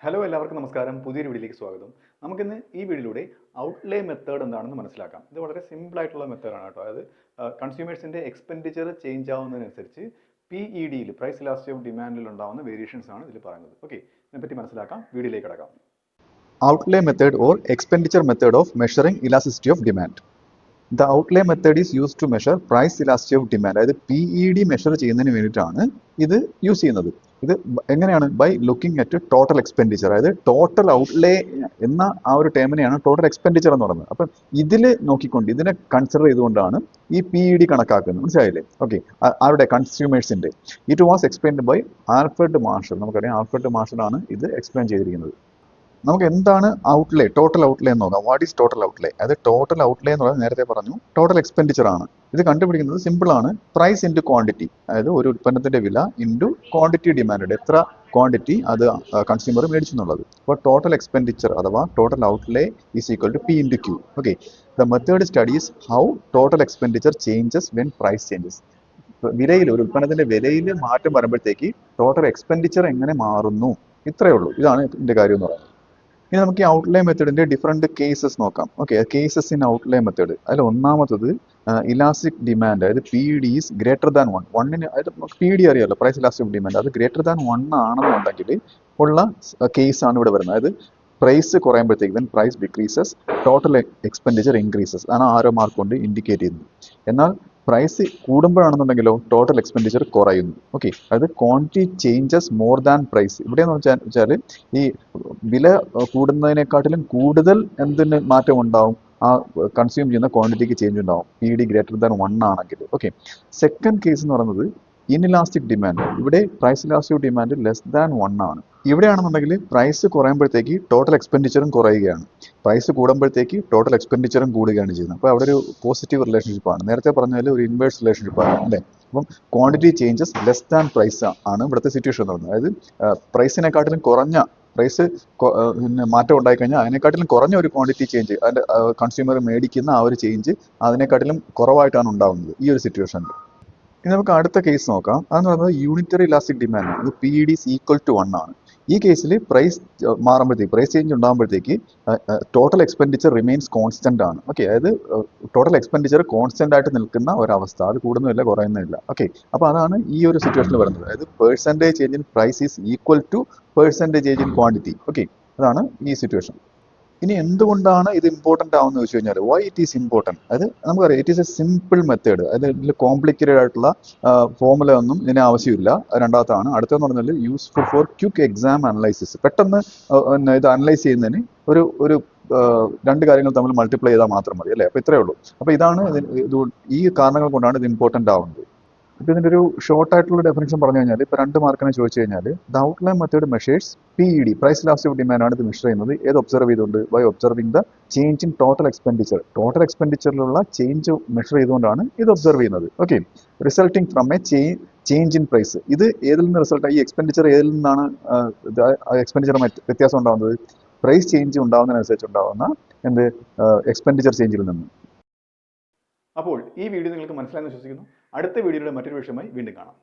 Hello എല്ലാവർക്കും നമസ്കാരം. പുതിയൊരു വീഡിയോയിലേക്ക് സ്വാഗതം. നമുക്കിന്ന് ഈ വീഡിയോയിലൂടെ ഔട്ട്ലേ മെത്തേഡ് എന്താണെന്ന് മനസ്സിലാക്കാം. ഇത് വളരെ സിമ്പിൾ ആയിട്ടുള്ള മെത്തേഡാണ് കേട്ടോ. അതായത് കൺസ്യൂമേഴ്സിൻ്റെ എക്സ്പെൻഡിച്ചർ ചേഞ്ച് ആവുന്നതിനനുസരിച്ച് PEDയിൽ പ്രൈസ് ഇലാസ്റ്റിസിറ്റി ഓഫ് ഡിമാൻഡിൽ ഉണ്ടാകുന്ന വേരിയേഷൻസ് ആണ് ഇതിൽ പറയുന്നത്. ഓക്കെ, ഇതിനെപ്പറ്റി മനസ്സിലാക്കാം. വീഡിയോയിലേക്ക് കിടക്കാം. Outlay method or expenditure method of measuring elasticity of demand. The outlay method is used to measure price elasticity of demand. അതായത് PED മെഷർ ചെയ്യുന്നതിന് വേണ്ടിയിട്ടാണ് ഇത് യൂസ് ചെയ്യുന്നത്. ഇത് എങ്ങനെയാണ്? By looking at total expenditure. അതായത് ടോട്ടൽ ഔട്ട്ലേ എന്ന ആ ഒരു ടേമിനെയാണ് ടോട്ടൽ എക്സ്പെൻഡിച്ചർ എന്ന് പറയുന്നത്. അപ്പം ഇതിൽ നോക്കിക്കൊണ്ട് ഇതിനെ കൺസിഡർ ചെയ്തുകൊണ്ടാണ് ഈ PED കണക്കാക്കുന്നത്. മനസ്സിലായില്ലേ? ഓക്കെ, അവരുടെ കൺസ്യൂമേഴ്സിന്റെ. It was explained by Alfred Marshall. നമുക്കറിയാം ആൽഫ്രഡ് മാർഷലാണ് ഇത് എക്സ്പ്ലെയിൻ ചെയ്തിരിക്കുന്നത്. നമുക്ക് എന്താണ് ഔട്ട്ലേ, ടോട്ടൽ ഔട്ട്ലേ എന്ന് നോക്കാം. What is total outlay? അത് ടോട്ടൽ ഔട്ട്ലേ എന്ന് പറയുന്നത് നേരത്തെ പറഞ്ഞു ടോട്ടൽ എക്സ്പെൻഡിച്ചർ ആണ്. ഇത് കണ്ടുപിടിക്കുന്നത് സിമ്പിൾ ആണ്. Price into quantity. അതായത് ഒരു ഉൽപ്പന്നത്തിന്റെ വില ഇൻറ്റു ക്വാണ്ടിറ്റി ഡിമാൻഡ്, എത്ര ക്വാണ്ടിറ്റി അത് കൺസ്യൂമർ മേടിച്ചു എന്നുള്ളത്. അപ്പോൾ ടോട്ടൽ എക്സ്പെൻഡിച്ചർ അഥവാ total outlay is equal to P into Q. Okay, the method studies how total expenditure changes when price changes. വിലയിൽ, ഒരു ഉൽപ്പന്നത്തിന്റെ വിലയിൽ മാറ്റം വരുമ്പോഴത്തേക്ക് ടോട്ടൽ എക്സ്പെൻഡിച്ചർ എങ്ങനെ മാറുന്നു, ഇത്രയേ ഉള്ളൂ. ഇതാണ് ഇതിന്റെ കാര്യം എന്ന് പറയുന്നത്. ഇനി നമുക്ക് ഈ ഔട്ട്ലേ മെത്തേഡിന്റെ ഡിഫറെന്റ് കേസസ് നോക്കാം. Okay, cases in outlay method. അതിൽ ഒന്നാമത്തത് ഇലാസ്റ്റിക് ഡിമാൻഡ്. അതായത് PD ഈസ് ഗ്രേറ്റർ ദാൻ 1. വണ്ണിന്, അതായത് നമുക്ക് PD അറിയാമല്ലോ, പ്രൈസ് ഇലാസ്റ്റിക് ഡിമാൻഡ്. അത് ഗ്രേറ്റർ ദാൻ 1 ആണെന്നുണ്ടെങ്കിൽ ഉള്ള കേസാണ് ഇവിടെ വരുന്നത്. അതായത് പ്രൈസ് കുറയുമ്പോഴത്തേക്ക്, when price decreases total expenditure increases ആണ് ആരോ മാർക്ക് കൊണ്ട് ഇൻഡിക്കേറ്റ് ചെയ്യുന്നത്. എന്നാൽ പ്രൈസ് കൂടുമ്പോഴാണെന്നുണ്ടെങ്കിലോ ടോട്ടൽ എക്സ്പെൻഡിച്ചർ കുറയുന്നു. ഓക്കെ, അതായത് quantity changes more than price. ഇവിടെ എന്ന് വെച്ചാൽ ഈ വില കൂടുന്നതിനെക്കാട്ടിലും കൂടുതൽ എന്തിന് മാറ്റം ഉണ്ടാവും? ആ കൺസ്യൂം ചെയ്യുന്ന ക്വാണ്ടിറ്റിക്ക് ചേഞ്ച് ഉണ്ടാവും, PD ഗ്രേറ്റർ ദാൻ 1 ആണെങ്കിൽ. ഓക്കെ, സെക്കൻഡ് കേസ് എന്ന് പറയുന്നത് ഇൻഇലാസ്റ്റിക് ഡിമാൻഡ്. ഇവിടെ price elastic demand less than 1 ആണ്. ഇവിടെയാണെന്നുണ്ടെങ്കിൽ പ്രൈസ് കുറയുമ്പോഴത്തേക്ക് ടോട്ടൽ എക്സ്പെൻഡിച്ചറും കുറയുകയാണ്, പ്രൈസ് കൂടുമ്പോഴത്തേക്ക് ടോട്ടൽ എക്സ്പെൻഡിച്ചറും കൂടുകയാണ് ചെയ്യുന്നത്. അപ്പോൾ അവിടെ ഒരു പോസിറ്റീവ് റിലേഷൻഷിപ്പാണ്. നേരത്തെ പറഞ്ഞാൽ ഒരു ഇൻവേഴ്സ് റിലേഷൻഷിപ്പാണ് അല്ലേ. അപ്പം quantity changes less than price ആണ് ഇവിടുത്തെ സിറ്റുവേഷൻ എന്ന് പറയുന്നത്. അതായത് പ്രൈസിനെക്കാട്ടിലും കുറഞ്ഞ പ്രൈസ് പിന്നെ മാറ്റം ഉണ്ടായിക്കഴിഞ്ഞാൽ അതിനെക്കാട്ടിലും കുറഞ്ഞ ഒരു ക്വാണ്ടിറ്റി ചേഞ്ച്, അതിൻ്റെ കൺസ്യൂമർ മേടിക്കുന്ന ആ ഒരു ചേഞ്ച് അതിനെക്കാട്ടിലും കുറവായിട്ടാണ് ഉണ്ടാകുന്നത് ഈ ഒരു സിറ്റുവേഷനിൽ. ഇനി നമുക്ക് അടുത്ത കേസ് നോക്കാം. അതെന്ന് പറയുന്നത് യൂണിറ്ററി ഇലാസ്റ്റിക് ഡിമാൻഡ് ആണ്. അത് PED ഈസ് ഈക്വൽ ടു 1 ആണ്. ഈ കേസിൽ പ്രൈസ് മാറുമ്പോഴത്തേക്ക്, പ്രൈസ് ചേഞ്ച് ഉണ്ടാകുമ്പോഴത്തേക്ക് ടോട്ടൽ എക്സ്പെൻഡിച്ചർ റിമെയിൻസ് കോൺസ്റ്റന്റ് ആണ്. ഓക്കെ, അതായത് ടോട്ടൽ എക്സ്പെൻഡിച്ചർ കോൺസ്റ്റന്റ് ആയിട്ട് നിൽക്കുന്ന ഒരവസ്ഥ, അത് കൂടുന്നില്ല കുറയുന്നില്ല. ഓക്കെ, അപ്പോൾ അതാണ് ഈ ഒരു സിറ്റുവേഷനിൽ വരുന്നത്. അതായത് percentage change in price is equal to percentage change in quantity. Okay, അതാണ് ഈ സിറ്റുവേഷൻ. ഇനി എന്തുകൊണ്ടാണ് ഇത് ഇമ്പോർട്ടൻ്റ് ആവുന്നത് ചോദിച്ചു കഴിഞ്ഞാൽ, വൈ ഇറ്റ് ഈസ് ഇമ്പോർട്ടൻറ്റ്? അത് നമുക്കറിയാം, it is A simple method. അതായത് ഇതിൽ കോംപ്ലിക്കേറ്റഡ് ആയിട്ടുള്ള ഫോർമുല ഒന്നും ഇതിന് ആവശ്യമില്ല. രണ്ടാമത്താണ്. അടുത്തെന്ന് പറഞ്ഞാൽ useful for quick exam analysis. പെട്ടെന്ന് ഇത് അനലൈസ് ചെയ്യുന്നതിന് ഒരു ഒരു രണ്ട് കാര്യങ്ങൾ തമ്മിൽ മൾട്ടിപ്ലൈ ചെയ്താൽ മാത്രം മതി അല്ലേ. അപ്പോൾ ഇത്രയേ ഉള്ളൂ. അപ്പോൾ ഇതാണ് ഈ കാരണങ്ങൾ കൊണ്ടാണ് ഇത് ഇമ്പോർട്ടൻ്റ് ആവുന്നത്. ഇപ്പം ഇതിൻ്റെ ഒരു ഷോർട്ട് ആയിട്ടുള്ള ഡെഫിനേഷൻ പറഞ്ഞു കഴിഞ്ഞാൽ, ഇപ്പോൾ 2 മാർക്കിനെ ചോദിച്ചു കഴിഞ്ഞാൽ, the outline method measures PED price elastic demand ആണ് ഇത് മെഷർ ചെയ്യുന്നത്. ഏത് ഒബ്സർവ് ചെയ്തുകൊണ്ട്? By observing the change in total expenditure. Total എക്സ്പെൻഡിച്ചറിലുള്ള ചേഞ്ച് മെഷർ ചെയ്തുകൊണ്ടാണ് ഇത് ഒബ്സർവ് ചെയ്യുന്നത്. Okay, resulting from a change in price. ഇത് ഏതിൽ നിന്ന് റിസൾട്ട്? ഈ എക്സ്പെൻഡിച്ചർ ഏതിൽ നിന്നാണ് എക്സ്പെൻഡിച്ചർ വ്യത്യാസം ഉണ്ടാകുന്നത്? പ്രൈസ് ചേഞ്ച് ഉണ്ടാകുന്നതിനനുസരിച്ച് ഉണ്ടാകുന്ന എക്സ്പെൻഡിച്ചർ ചേഞ്ചിൽ നിന്ന്. അപ്പോൾ ഈ വീഡിയോ നിങ്ങൾക്ക് മനസ്സിലായെന്ന് വിശ്വസിക്കുന്നു. അടുത്ത വീഡിയോയുടെ മറ്റൊരു വിഷയമായി വീണ്ടും കാണാം.